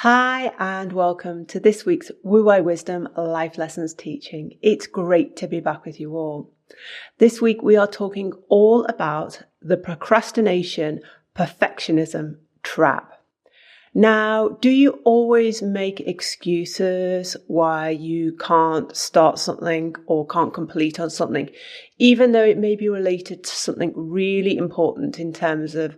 Hi and welcome to this week's Wu Wei Wisdom Life Lessons teaching. It's great to be back with you all. This week we are talking all about the procrastination, perfectionism trap. Now, do you always make excuses why you can't start something or can't complete on something, even though it may be related to something really important in terms of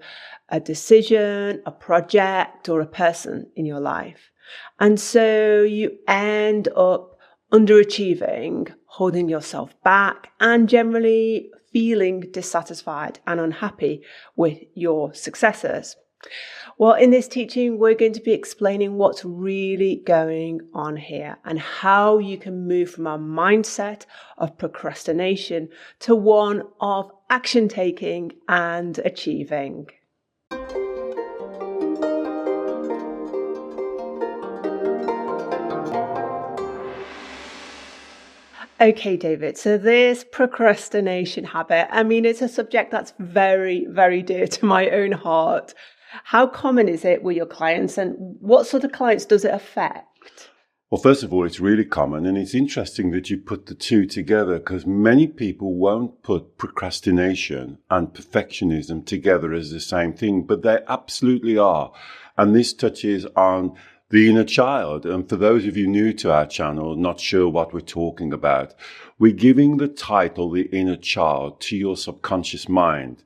a decision, a project, or a person in your life? And so you end up underachieving, holding yourself back, and generally feeling dissatisfied and unhappy with your successes. Well, in this teaching, we're going to be explaining what's really going on here and how you can move from a mindset of procrastination to one of action taking and achieving. Okay, David, so this procrastination habit, it's a subject that's very, very dear to my own heart. How common is it with your clients, and what sort of clients does it affect? Well, first of all, it's really common, and it's interesting that you put the two together because many people won't put procrastination and perfectionism together as the same thing, but they absolutely are. And this touches on the inner child. And for those of you new to our channel, not sure what we're talking about, we're giving the title, The Inner Child, to your subconscious mind.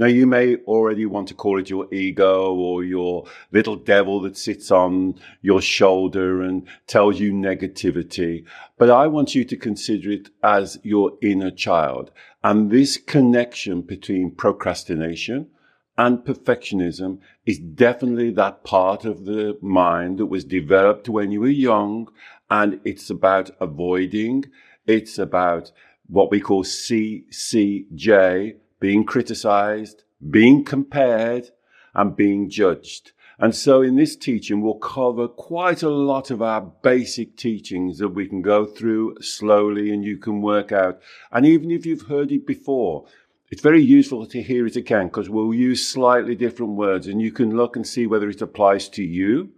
Now, you may already want to call it your ego or your little devil that sits on your shoulder and tells you negativity. But I want you to consider it as your inner child. And this connection between procrastination and perfectionism is definitely that part of the mind that was developed when you were young. And it's about avoiding. It's about what we call CCJ, being criticized, being compared, and being judged. And so in this teaching, we'll cover quite a lot of our basic teachings that we can go through slowly and you can work out. And even if you've heard it before, it's very useful to hear it again because we'll use slightly different words and you can look and see whether it applies to you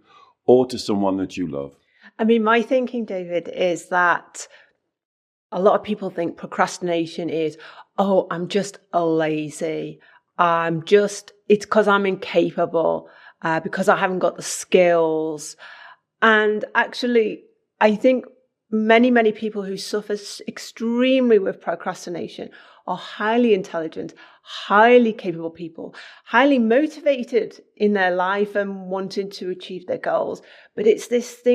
or to someone that you love. My thinking, David, is that a lot of people think procrastination is, oh, I'm just lazy. It's because I'm incapable, because I haven't got the skills. And actually, I think many people who suffer extremely with procrastination are highly intelligent, highly capable people, highly motivated in their life and wanting to achieve their goals. But it's this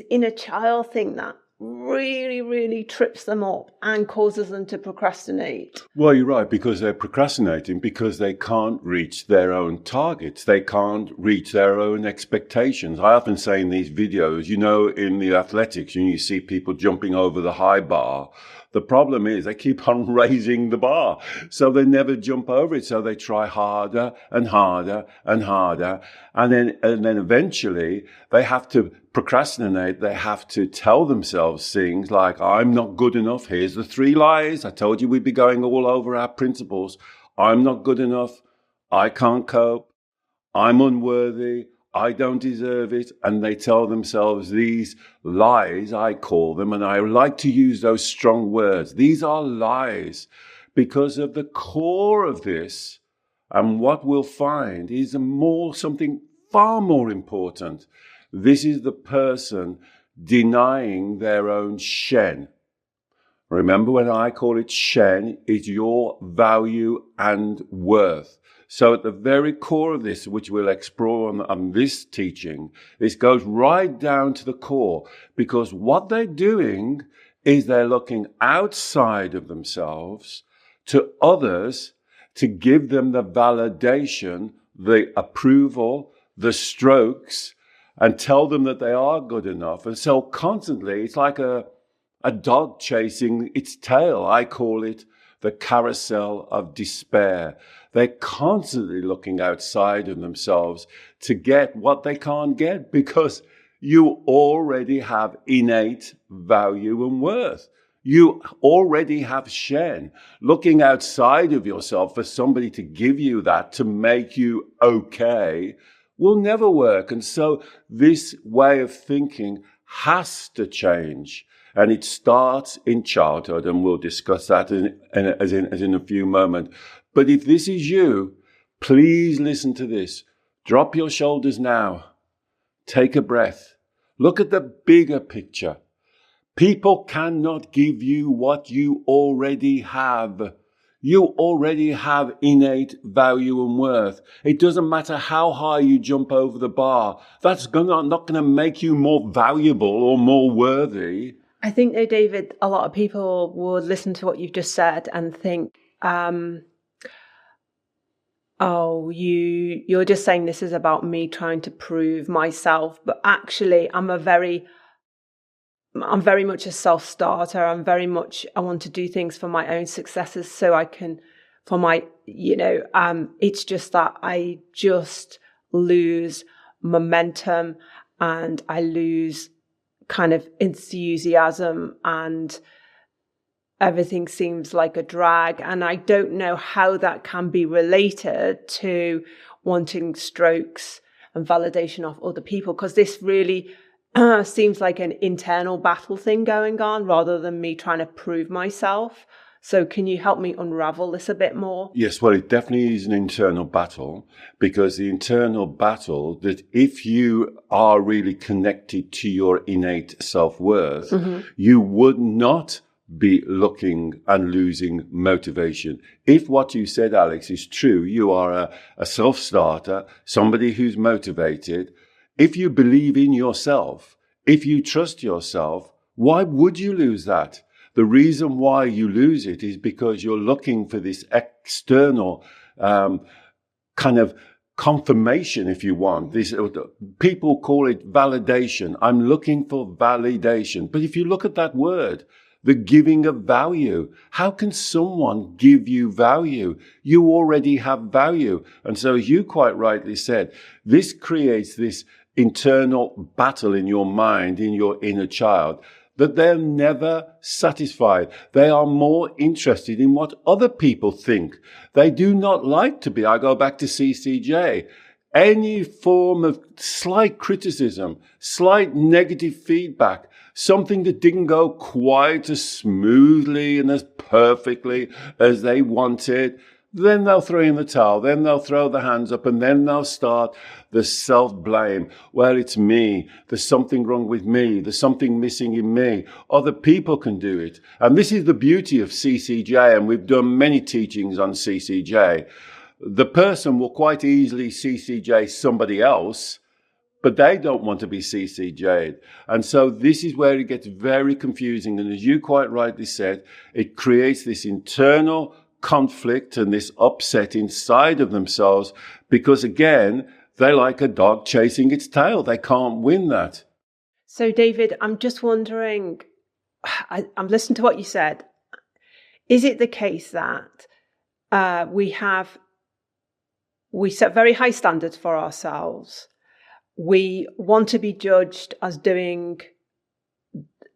inner child thing that really trips them up and causes them to procrastinate. Well, you're right, because they're procrastinating because they can't reach their own targets. They can't reach their own expectations. I often say in these videos, in the athletics, you see people jumping over the high bar. The problem is they keep on raising the bar, so they never jump over it. So they try harder and harder and harder. And then eventually they have to procrastinate. They have to tell themselves things like, I'm not good enough. Here's the 3 lies. I told you we'd be going all over our principles. I'm not good enough. I can't cope. I'm unworthy. I don't deserve it. And they tell themselves these lies, I call them, and I like to use those strong words. These are lies because of the core of this. And what we'll find is something far more important. This is the person denying their own Shen. Remember, when I call it Shen, it's your value and worth. So at the very core of this, which we'll explore on this teaching, this goes right down to the core, because what they're doing is they're looking outside of themselves to others to give them the validation, the approval, the strokes, and tell them that they are good enough. And so constantly, it's like a dog chasing its tail. I call it the carousel of despair. They're constantly looking outside of themselves to get what they can't get because you already have innate value and worth. You already have Shen. Looking outside of yourself for somebody to give you that, to make you okay, will never work. And so this way of thinking has to change. And it starts in childhood, and we'll discuss that in a few moments. But if this is you, please listen to this. Drop your shoulders now. Take a breath. Look at the bigger picture. People cannot give you what you already have. You already have innate value and worth. It doesn't matter how high you jump over the bar. That's not going to make you more valuable or more worthy. I think, though, David, a lot of people would listen to what you've just said and think, you're just saying this is about me trying to prove myself. But actually, I'm very much a self-starter. I want to do things for my own successes so I can, it's just that I just lose momentum and I lose kind of enthusiasm and everything seems like a drag. And I don't know how that can be related to wanting strokes and validation of other people, because this really seems like an internal battle thing going on rather than me trying to prove myself. So can you help me unravel this a bit more? Yes, well, it definitely is an internal battle, because the internal battle that if you are really connected to your innate self-worth, you would not be looking and losing motivation. If what you said, Alex, is true, you are a self-starter, somebody who's motivated. If you believe in yourself, if you trust yourself, why would you lose that? The reason why you lose it is because you're looking for this external kind of confirmation, if you want. This, people call it validation. I'm looking for validation. But if you look at that word, the giving of value, how can someone give you value? You already have value. And so, as you quite rightly said, this creates this internal battle in your mind, in your inner child, that they're never satisfied. They are more interested in what other people think. They do not like to be, I go back to CCJ, any form of slight criticism, slight negative feedback, something that didn't go quite as smoothly and as perfectly as they wanted. Then they'll throw in the towel, then they'll throw the hands up, and then they'll start the self-blame. Well, it's me. There's something wrong with me. There's something missing in me. Other people can do it. And this is the beauty of CCJ, and we've done many teachings on CCJ. The person will quite easily CCJ somebody else, but they don't want to be CCJ'd. And so this is where it gets very confusing. And as you quite rightly said, it creates this internal conflict and this upset inside of themselves, because again, they're like a dog chasing its tail. They can't win that. So David, I'm just wondering, I'm listening to what you said. Is it the case that we set very high standards for ourselves? We want to be judged as doing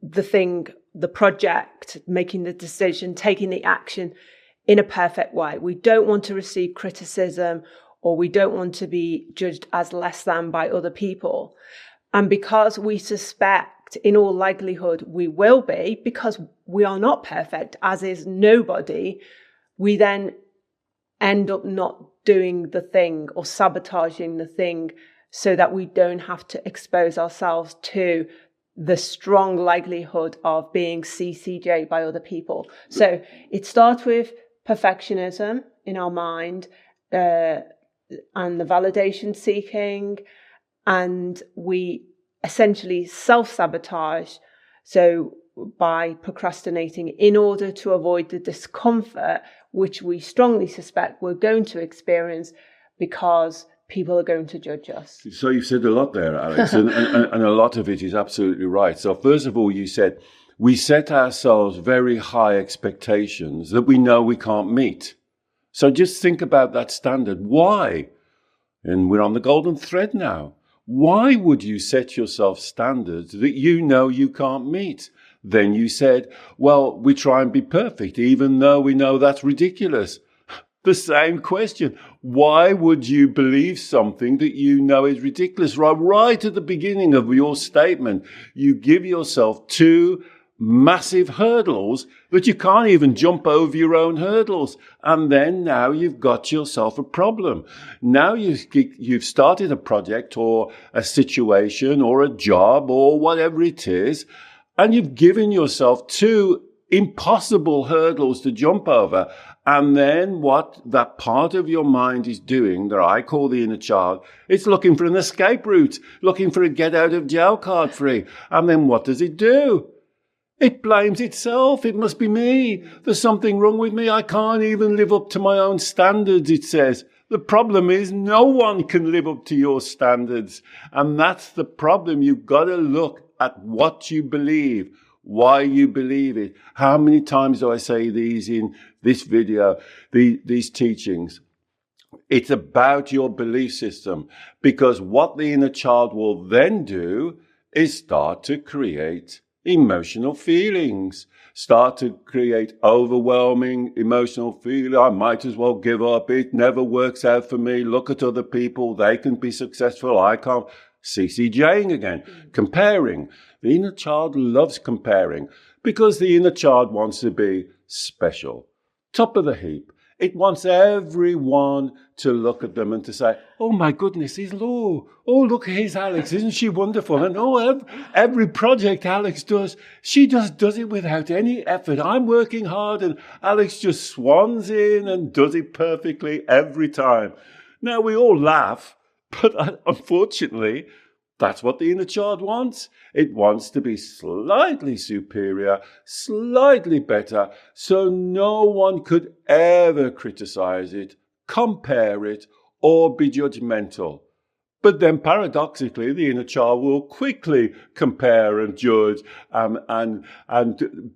the thing, the project, making the decision, taking the action in a perfect way. We don't want to receive criticism, or we don't want to be judged as less than by other people. And because we suspect, in all likelihood, we will be, because we are not perfect, as is nobody, we then end up not doing the thing or sabotaging the thing so that we don't have to expose ourselves to the strong likelihood of being CCJ by other people. So it starts with perfectionism in our mind, and the validation seeking, and we essentially self-sabotage, so by procrastinating in order to avoid the discomfort which we strongly suspect we're going to experience because people are going to judge us. So you've said a lot there, Alex, and a lot of it is absolutely right. So first of all, you said we set ourselves very high expectations that we know we can't meet. So just think about that standard. Why? And we're on the golden thread now. Why would you set yourself standards that you know you can't meet? Then you said, well, we try and be perfect, even though we know that's ridiculous. The same question. Why would you believe something that you know is ridiculous? Right at the beginning of your statement, you give yourself two massive hurdles that you can't even jump over your own hurdles. And then now you've got yourself a problem. Now you've started a project or a situation or a job or whatever it is, and you've given yourself two impossible hurdles to jump over. And then what that part of your mind is doing, that I call the inner child, it's looking for an escape route, looking for a get out of jail card free. And then what does it do? It blames itself. It must be me. There's something wrong with me. I can't even live up to my own standards, it says. The problem is no one can live up to your standards. And that's the problem. You've got to look at what you believe, why you believe it. How many times do I say these in this video, these teachings? It's about your belief system, because what the inner child will then do is start to create emotional feelings, start to create overwhelming emotional feeling. I might as well give up. It never works out for me. Look at other people. They can be successful. I can't. CCJing again, comparing. The inner child loves comparing because the inner child wants to be special, top of the heap. It wants everyone to look at them and to say, oh my goodness, he's Lou. Oh, look at his Alex. Isn't she wonderful? And every project Alex does, she just does it without any effort. I'm working hard and Alex just swans in and does it perfectly every time. Now we all laugh, but unfortunately, that's what the inner child wants. It wants to be slightly superior, slightly better, so no one could ever criticize it, compare it, or be judgmental. But then paradoxically, the inner child will quickly compare and judge and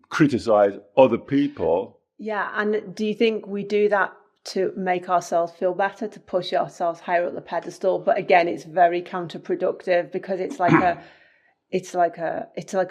criticize other people. Yeah, and do you think we do that to make ourselves feel better, to push ourselves higher up the pedestal? But again, it's very counterproductive, because it's like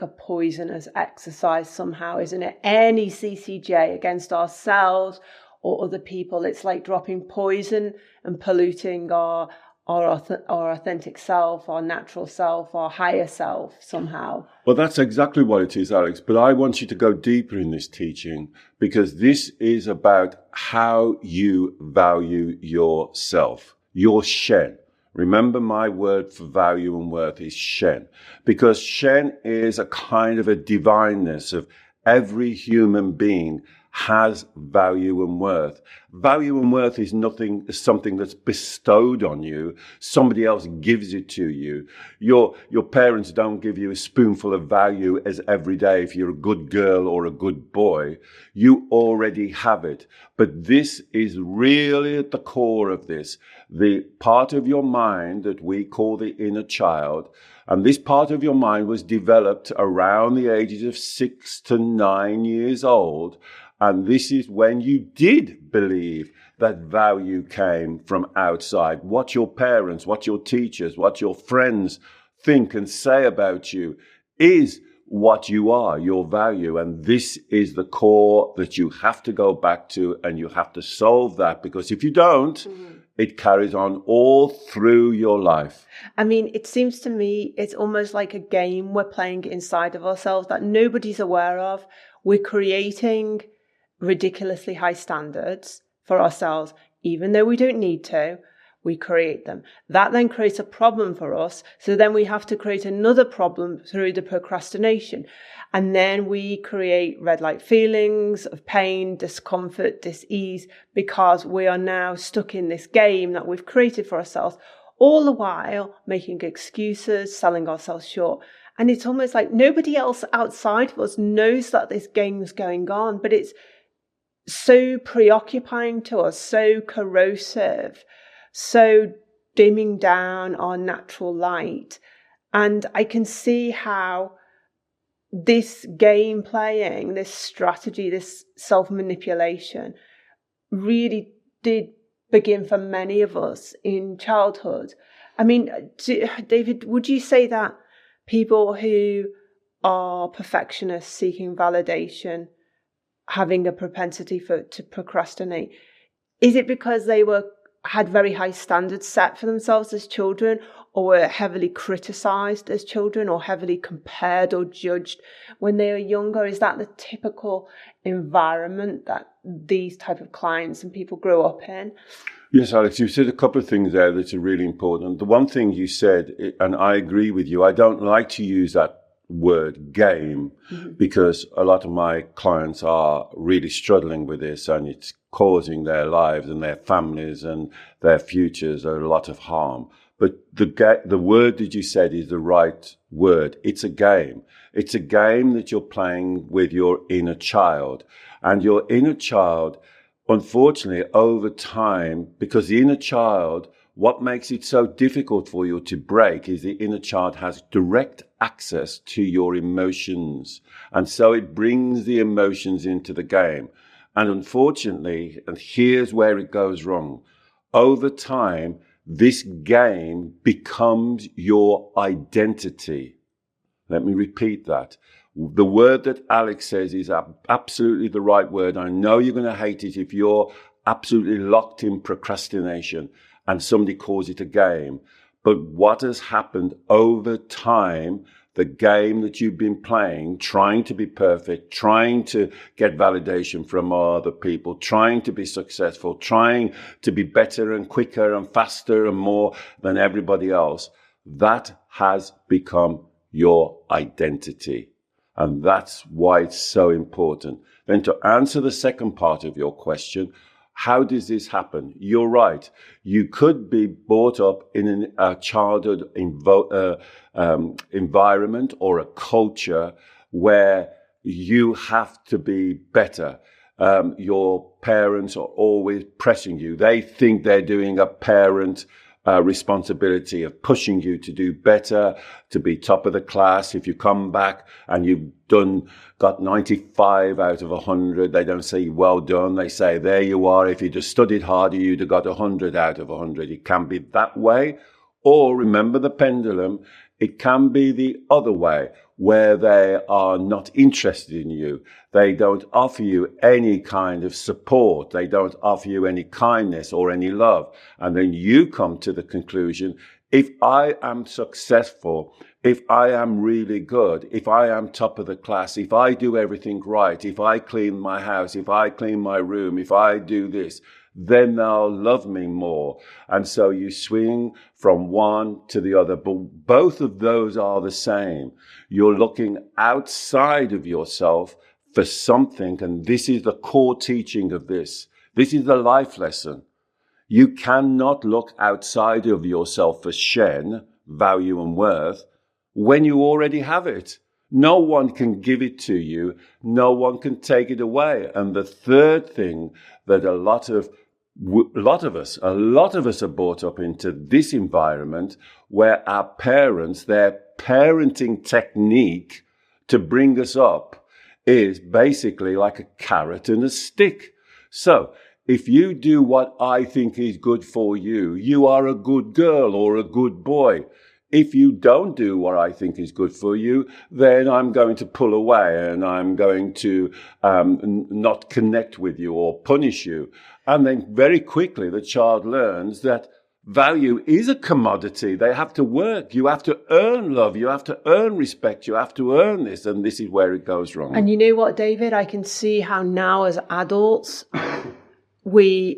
a poisonous exercise somehow, isn't it? Any CCJ against ourselves or other people, it's like dropping poison and polluting our authentic self, our natural self, our higher self somehow. Well, that's exactly what it is, Alex. But I want you to go deeper in this teaching, because this is about how you value yourself, your Shen. Remember, my word for value and worth is Shen, because Shen is a kind of a divineness of every human being has value and worth. Value and worth is something that's bestowed on you. Somebody else gives it to you. Your parents don't give you a spoonful of value as every day. If you're a good girl or a good boy, you already have it. But this is really at the core of this, the part of your mind that we call the inner child. And this part of your mind was developed around the ages of 6 to 9 years old. And this is when you did believe that value came from outside. What your parents, what your teachers, what your friends think and say about you is what you are, your value. And this is the core that you have to go back to, and you have to solve that, because if you don't, it carries on all through your life. I mean, it seems to me it's almost like a game we're playing inside of ourselves that nobody's aware of. We're creating ridiculously high standards for ourselves, even though we don't need to. We create them. That then creates a problem for us. So then we have to create another problem through the procrastination. And then we create red light feelings of pain, discomfort, dis-ease, because we are now stuck in this game that we've created for ourselves, all the while making excuses, selling ourselves short. And it's almost like nobody else outside of us knows that this game's going on, but it's so preoccupying to us, so corrosive, so dimming down our natural light. And I can see how this game playing, this strategy, this self-manipulation really did begin for many of us in childhood. I mean, David, would you say that people who are perfectionists seeking validation, having a propensity to procrastinate, is it because they were had very high standards set for themselves as children, or were heavily criticized as children, or heavily compared or judged when they were younger? Is that the typical environment that these type of clients and people grow up in? Yes, Alex, you said a couple of things there that are really important. The one thing you said, and I agree with you, I don't like to use that word game, because a lot of my clients are really struggling with this, and it's causing their lives and their families and their futures a lot of harm. But the word that you said is the right word. It's a game. It's a game that you're playing with your inner child. And your inner child, unfortunately, over time, because the inner child, what makes it so difficult for you to break is the inner child has direct access to your emotions. And so it brings the emotions into the game. And unfortunately, and here's where it goes wrong, over time, this game becomes your identity. Let me repeat that. The word that Alex says is absolutely the right word. I know you're going to hate it if you're absolutely locked in procrastination and somebody calls it a game. But what has happened over time, the game that you've been playing, trying to be perfect, trying to get validation from other people, trying to be successful, trying to be better and quicker and faster and more than everybody else, that has become your identity. And that's why it's so important. Then to answer the second part of your question, how does this happen? You're right. You could be brought up in a childhood environment or a culture where you have to be better. Your parents are always pressing you. They think they're doing a parent responsibility of pushing you to do better, to be top of the class. If you come back and you've got 95 out of 100, they don't say well done. They say there you are. If you just studied harder, you'd have got 100 out of 100. It can be that way. Or remember the pendulum. It can be the other way, where they are not interested in you. They don't offer you any kind of support. They don't offer you any kindness or any love. And then you come to the conclusion, if I am successful, if I am really good, if I am top of the class, if I do everything right, if I clean my house, if I clean my room, if I do this, then they'll love me more. And so you swing from one to the other, but both of those are the same. You're looking outside of yourself for something, and this is the core teaching of this. This is the life lesson. You cannot look outside of yourself for Shen, value and worth, when you already have it. No one can give it to you. No one can take it away. And the third thing that a lot of us are brought up into this environment where our parents, their parenting technique to bring us up is basically like a carrot and a stick. So if you do what I think is good for you, you are a good girl or a good boy. If you don't do what I think is good for you, then I'm going to pull away and I'm going to not connect with you or punish you. And then very quickly the child learns that value is a commodity. They have to work. You have to earn love. You have to earn respect. You have to earn this. And this is where it goes wrong. And you know what, David? I can see how now as adults, we've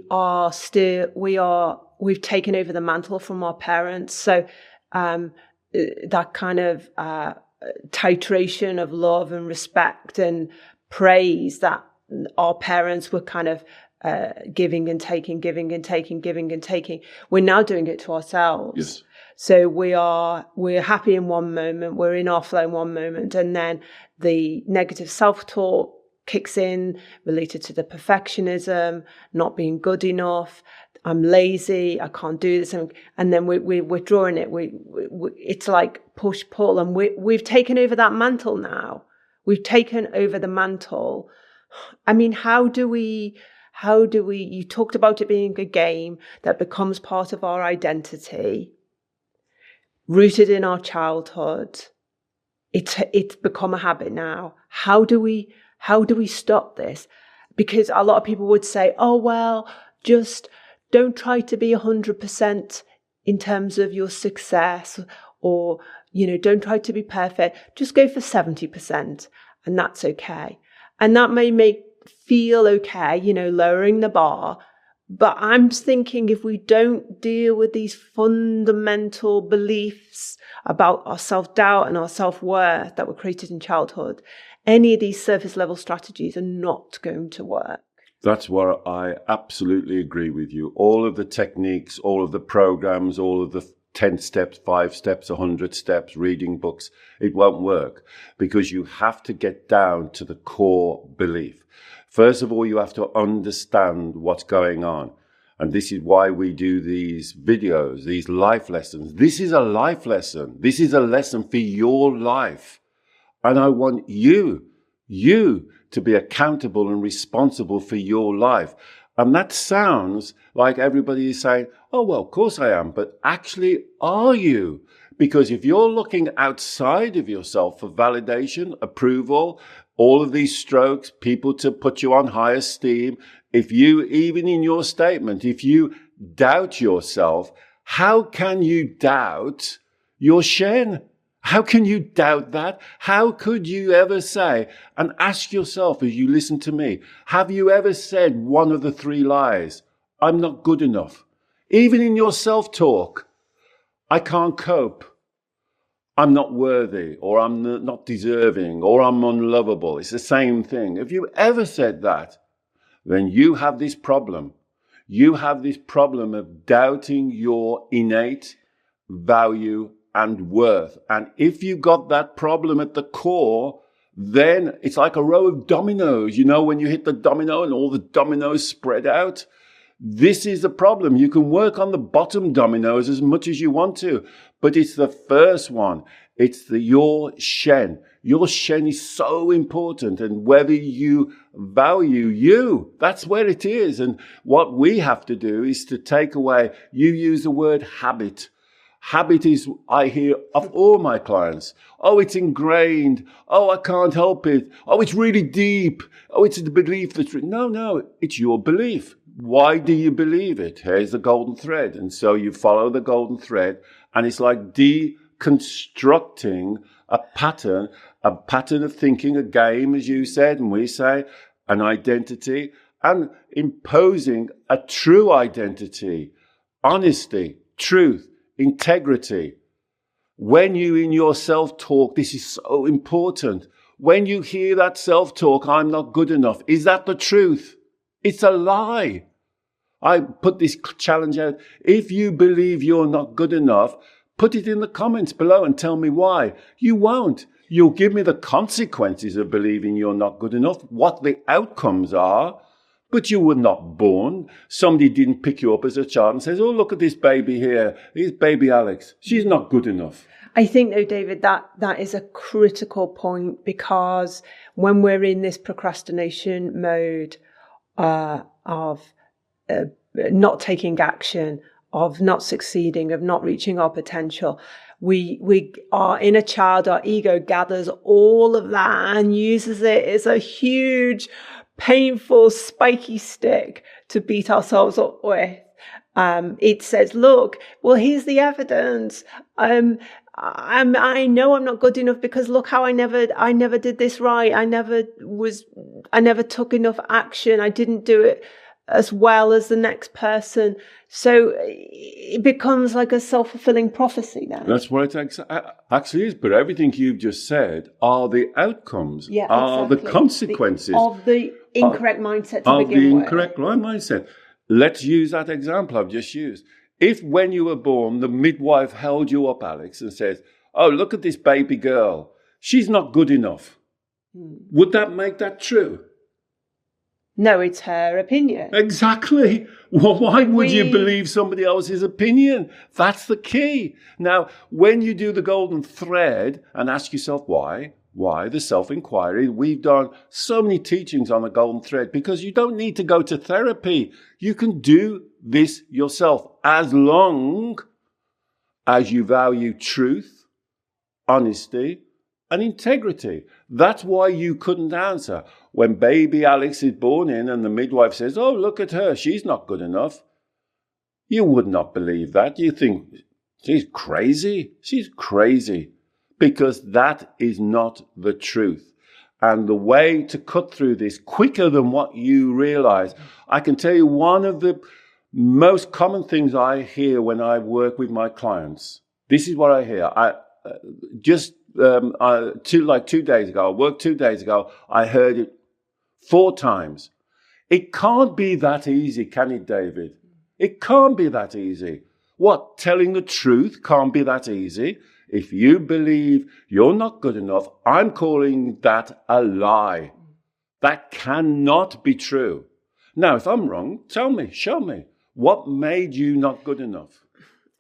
taken over the mantle from our parents. So that kind of titration of love and respect and praise that our parents were kind of giving and taking. We're now doing it to ourselves. Yes. So we're happy in one moment, we're in our flow in one moment, and then the negative self-talk kicks in related to the perfectionism, not being good enough. I'm lazy, I can't do this. And then we're withdrawing it. It's like push, pull. And we've taken over that mantle now. We've taken over the mantle. I mean, how do we, you talked about it being a game that becomes part of our identity, rooted in our childhood. It's become a habit now. How do we stop this? Because a lot of people would say, oh, well, just don't try to be 100% in terms of your success, or, don't try to be perfect. Just go for 70%, and that's okay. And that may feel okay, lowering the bar. But I'm thinking if we don't deal with these fundamental beliefs about our self-doubt and our self-worth that were created in childhood, any of these surface level strategies are not going to work. That's where I absolutely agree with you. All of the techniques, all of the programs, all of the 10 steps, 5 steps, 100 steps, reading books, it won't work, because you have to get down to the core belief. First of all, you have to understand what's going on. And this is why we do these videos, these life lessons. This is a life lesson. This is a lesson for your life. And I want you to be accountable and responsible for your life. And that sounds like everybody is saying, oh, well, of course I am. But actually, are you? Because if you're looking outside of yourself for validation, approval, all of these strokes, people to put you on high esteem, if you, even in your statement, if you doubt yourself, how can you doubt your Shen? How can you doubt that? How could you ever say, and ask yourself as you listen to me, have you ever said one of the 3 lies? I'm not good enough. Even in your self-talk, I can't cope. I'm not worthy, or I'm not deserving, or I'm unlovable. It's the same thing. If you ever said that, then you have this problem. You have this problem of doubting your innate value and worth. And if you got that problem at the core, then it's like a row of dominoes. When you hit the domino and all the dominoes spread out, this is the problem. You can work on the bottom dominoes as much as you want to, but it's the first one. It's your Shen. Your Shen is so important, and whether you value you, that's where it is. And what we have to do is to take away, you use the word habit. Habit is, I hear of all my clients, oh, it's ingrained. Oh, I can't help it. Oh, it's really deep. Oh, it's the belief that's... No, it's your belief. Why do you believe it? Here's the golden thread. And so you follow the golden thread, and it's like deconstructing a pattern of thinking, a game, as you said, and we say, an identity, and imposing a true identity, honesty, truth, integrity. When you in your self-talk, this is so important. When you hear that self-talk, I'm not good enough, is that the truth? It's a lie. I put this challenge out. If you believe you're not good enough, put it in the comments below and tell me why. You won't. You'll give me the consequences of believing you're not good enough, what the outcomes are, but you were not born. Somebody didn't pick you up as a child and says, oh, look at this baby here. Here's baby Alex. She's not good enough. I think, though, David, that is a critical point, because when we're in this procrastination mode of not taking action, of not succeeding, of not reaching our potential, we are in a child. Our ego gathers all of that and uses it as a huge, painful, spiky stick to beat ourselves up with. It says, look, well, here's the evidence. I know I'm not good enough because look how I never did this right. I never took enough action. I didn't do it as well as the next person. So it becomes like a self-fulfilling prophecy then. That's what it actually is. But everything you've just said are the outcomes, are the consequences of the incorrect mindset to begin with. Of the incorrect mindset. Let's use that example I've just used. If when you were born, the midwife held you up, Alex, and says, oh, look at this baby girl. She's not good enough. Would that make that true? No, it's her opinion. Exactly. Well, why would you believe somebody else's opinion? That's the key. Now, when you do the golden thread and ask yourself why, the self-inquiry, we've done so many teachings on the golden thread because you don't need to go to therapy. You can do this yourself as long as you value truth, honesty, and integrity. That's why you couldn't answer. When baby Alex is born in and the midwife says, oh, look at her, she's not good enough. You would not believe that. You think, she's crazy. She's crazy. Because that is not the truth. And the way to cut through this quicker than what you realize, I can tell you one of the most common things I hear when I work with my clients. This is what I hear. Like 2 days ago, I worked 2 days ago, I heard it 4 times. It can't be that easy, can it, David? It can't be that easy. What? Telling the truth can't be that easy? If you believe you're not good enough, I'm calling that a lie. That cannot be true. Now, if I'm wrong, tell me, show me. What made you not good enough?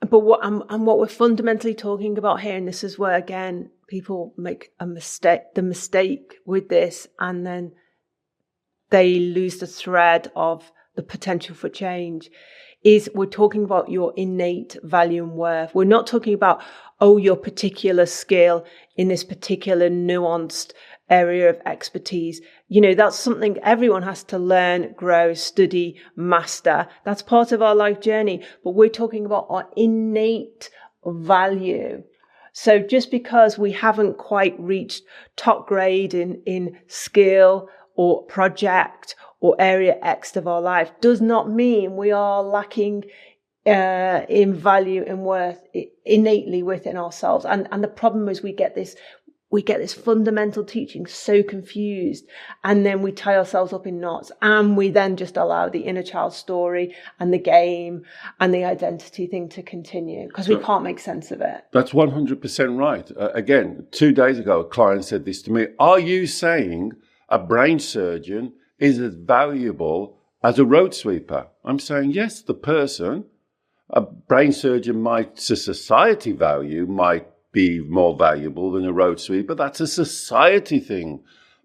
But what we're fundamentally talking about here, and this is where, again, people make the mistake with this, and then they lose the thread of the potential for change, is we're talking about your innate value and worth. We're not talking about, your particular skill in this particular nuanced area of expertise. That's something everyone has to learn, grow, study, master. That's part of our life journey. But we're talking about our innate value. So just because we haven't quite reached top grade in skill or project or area X of our life does not mean we are lacking in value and worth innately within ourselves. And the problem is we get this fundamental teaching so confused, and then we tie ourselves up in knots, and we then just allow the inner child story and the game and the identity thing to continue because we can't make sense of it. That's 100% right. Again, 2 days ago, a client said this to me. Are you saying a brain surgeon is as valuable as a road sweeper? I'm saying, yes, the person, a brain surgeon to society value might be more valuable than a road sweeper. That's a society thing.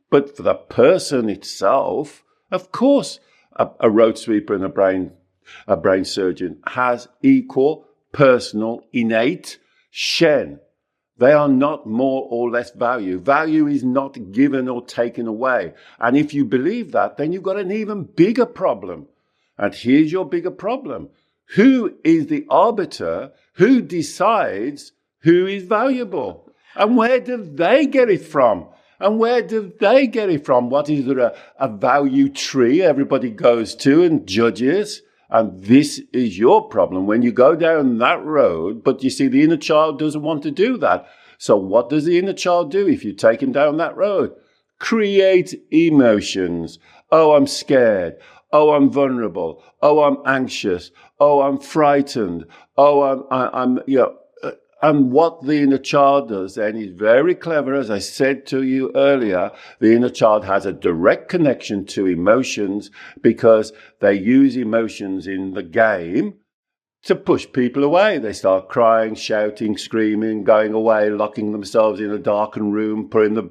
But for the person itself, of course, a road sweeper and a brain surgeon has equal personal innate shen. They are not more or less value. Value is not given or taken away. And if you believe that, then you've got an even bigger problem. And here's your bigger problem. Who is the arbiter? Who decides who is valuable? And where do they get it from? What is there, a value tree everybody goes to and judges? And this is your problem when you go down that road, but you see the inner child doesn't want to do that. So what does the inner child do if you take him down that road? Create emotions. Oh, I'm scared. Oh, I'm vulnerable. Oh, I'm anxious. Oh, I'm frightened. Oh, and what the inner child does then is very clever. As I said to you earlier, the inner child has a direct connection to emotions because they use emotions in the game to push people away. They start crying, shouting, screaming, going away, locking themselves in a darkened room, putting the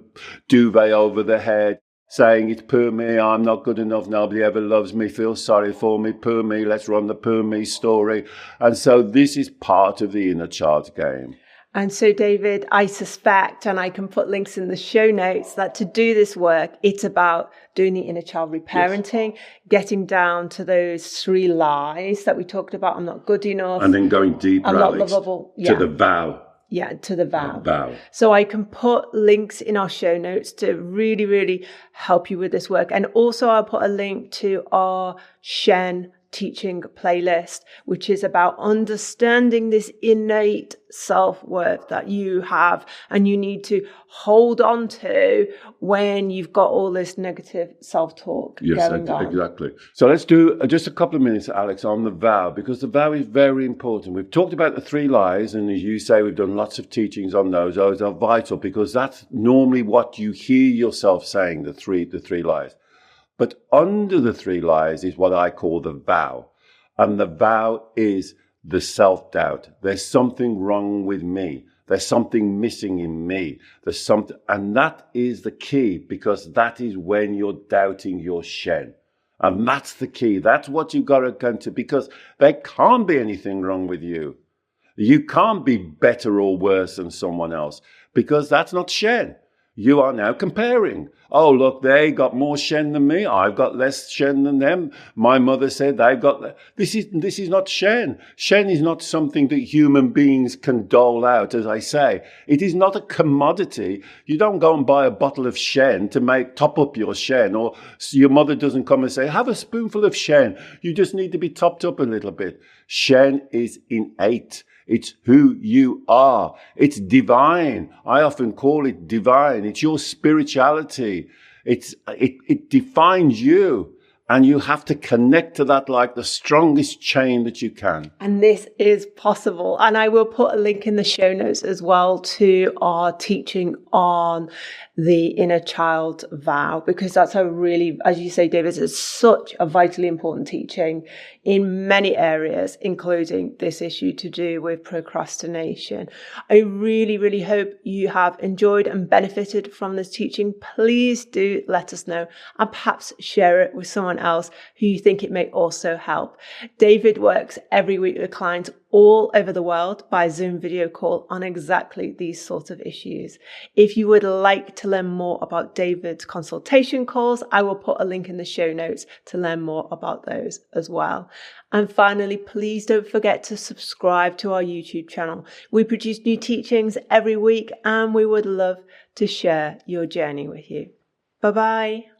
duvet over their head, saying, it's poor me, I'm not good enough, nobody ever loves me, feel sorry for me, poor me, let's run the poor me story. And so this is part of the inner child's game. And so, David, I suspect, and I can put links in the show notes, that to do this work, it's about doing the inner child reparenting, getting down to those 3 lies that we talked about. I'm not good enough. And then going deeper, I'm not Alex, lovable. to the vow. Yeah, to the vow. So I can put links in our show notes to really, really help you with this work. And also I'll put a link to our Shen teaching playlist, which is about understanding this innate self-worth that you have and you need to hold on to when you've got all this negative self-talk going on. Exactly. So let's do just a couple of minutes, Alex, on the vow, because the vow is very important. We've talked about the 3 lies, and as you say, we've done lots of teachings on those. Those are vital because that's normally what you hear yourself saying, the three lies. But under the 3 lies is what I call the vow. And the vow is the self-doubt. There's something wrong with me. There's something missing in me. There's something, and that is the key, because that is when you're doubting your Shen. And that's the key. That's what you've got to come to, because there can't be anything wrong with you. You can't be better or worse than someone else, because that's not Shen. You are now comparing. Oh, look, they got more Shen than me. I've got less Shen than them. My mother said they've got... This is not Shen. Shen is not something that human beings can dole out, as I say. It is not a commodity. You don't go and buy a bottle of Shen to top up your Shen, or your mother doesn't come and say, have a spoonful of Shen. You just need to be topped up a little bit. Shen is innate. It's who you are. It's divine. I often call it divine. It's your spirituality. It defines you. And you have to connect to that like the strongest chain that you can. And this is possible. And I will put a link in the show notes as well to our teaching on the inner child vow, because that's a really, as you say, David, it's such a vitally important teaching in many areas, including this issue to do with procrastination. I really, really hope you have enjoyed and benefited from this teaching. Please do let us know and perhaps share it with someone else who you think it may also help. David works every week with clients all over the world by Zoom video call on exactly these sorts of issues. If you would like to learn more about David's consultation calls, I will put a link in the show notes to learn more about those as well. And finally, please don't forget to subscribe to our YouTube channel. We produce new teachings every week and we would love to share your journey with you. Bye-bye.